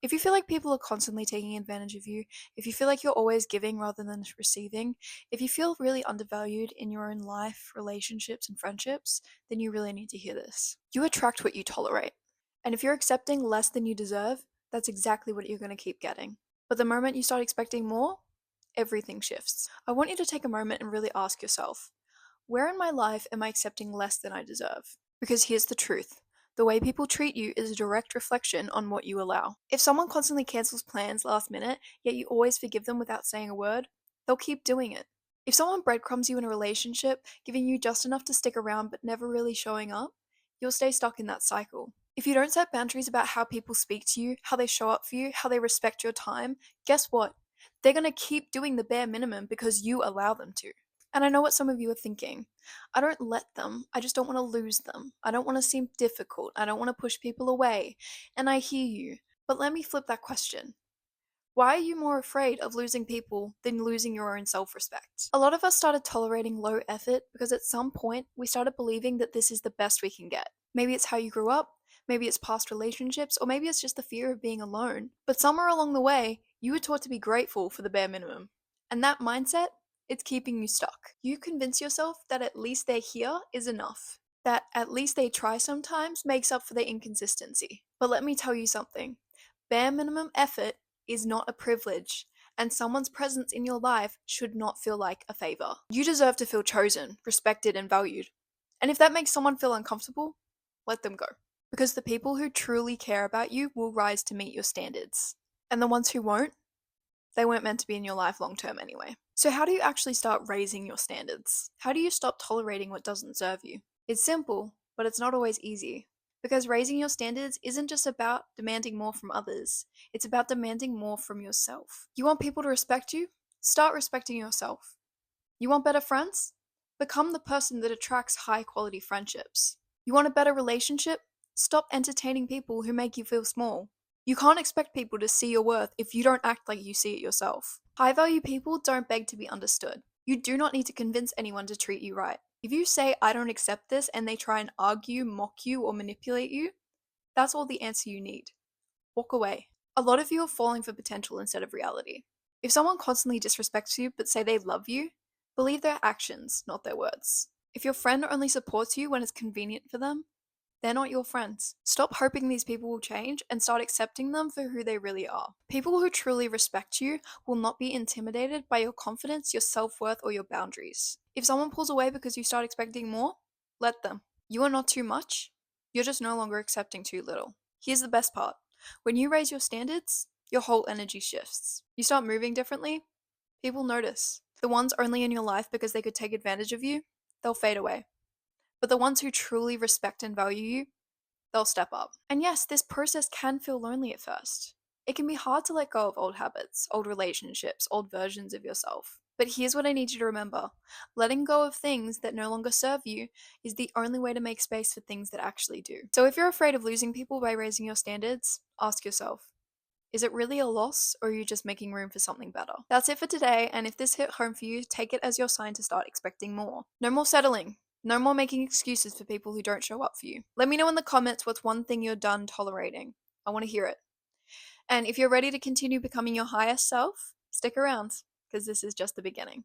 If you feel like people are constantly taking advantage of you, if you feel like you're always giving rather than receiving, if you feel really undervalued in your own life, relationships, and friendships, then you really need to hear this. You attract what you tolerate. And if you're accepting less than you deserve, that's exactly what you're going to keep getting. But the moment you start expecting more, everything shifts. I want you to take a moment and really ask yourself, where in my life am I accepting less than I deserve? Because here's the truth. The way people treat you is a direct reflection on what you allow. If someone constantly cancels plans last minute, yet you always forgive them without saying a word, they'll keep doing it. If someone breadcrumbs you in a relationship, giving you just enough to stick around but never really showing up, you'll stay stuck in that cycle. If you don't set boundaries about how people speak to you, how they show up for you, how they respect your time, guess what? They're going to keep doing the bare minimum because you allow them to. And I know what some of you are thinking. I don't let them. I just don't want to lose them. I don't want to seem difficult. I don't want to push people away. And I hear you. But let me flip that question. Why are you more afraid of losing people than losing your own self respect? A lot of us started tolerating low effort because at some point we started believing that this is the best we can get. Maybe it's how you grew up, maybe it's past relationships, or maybe it's just the fear of being alone. But somewhere along the way, you were taught to be grateful for the bare minimum. And that mindset, it's keeping you stuck. You convince yourself that at least they're here is enough. That at least they try sometimes makes up for their inconsistency. But let me tell you something. Bare minimum effort is not a privilege, and someone's presence in your life should not feel like a favor. You deserve to feel chosen, respected, and valued. And if that makes someone feel uncomfortable, let them go. Because the people who truly care about you will rise to meet your standards. And the ones who won't, they weren't meant to be in your life long term anyway. So, how do you actually start raising your standards? How do you stop tolerating what doesn't serve you? It's simple, but it's not always easy. Because raising your standards isn't just about demanding more from others, it's about demanding more from yourself. You want people to respect you? Start respecting yourself. You want better friends? Become the person that attracts high quality friendships. You want a better relationship? Stop entertaining people who make you feel small. You can't expect people to see your worth if you don't act like you see it yourself. High value people don't beg to be understood. You do not need to convince anyone to treat you right. If you say, I don't accept this, and they try and argue, mock you, or manipulate you, that's all the answer you need. Walk away. A lot of you are falling for potential instead of reality. If someone constantly disrespects you but say they love you, believe their actions, not their words. If your friend only supports you when it's convenient for them, they're not your friends. Stop hoping these people will change and start accepting them for who they really are. People who truly respect you will not be intimidated by your confidence, your self-worth, or your boundaries. If someone pulls away because you start expecting more, let them. You are not too much. You're just no longer accepting too little. Here's the best part. When you raise your standards, your whole energy shifts. You start moving differently, people notice. The ones only in your life because they could take advantage of you, they'll fade away. But the ones who truly respect and value you, they'll step up. And yes, this process can feel lonely at first. It can be hard to let go of old habits, old relationships, old versions of yourself. But here's what I need you to remember. Letting go of things that no longer serve you is the only way to make space for things that actually do. So if you're afraid of losing people by raising your standards, ask yourself, is it really a loss, or are you just making room for something better? That's it for today, and if this hit home for you, take it as your sign to start expecting more. No more settling. No more making excuses for people who don't show up for you. Let me know in the comments what's one thing you're done tolerating. I want to hear it. And if you're ready to continue becoming your highest self, stick around, because this is just the beginning.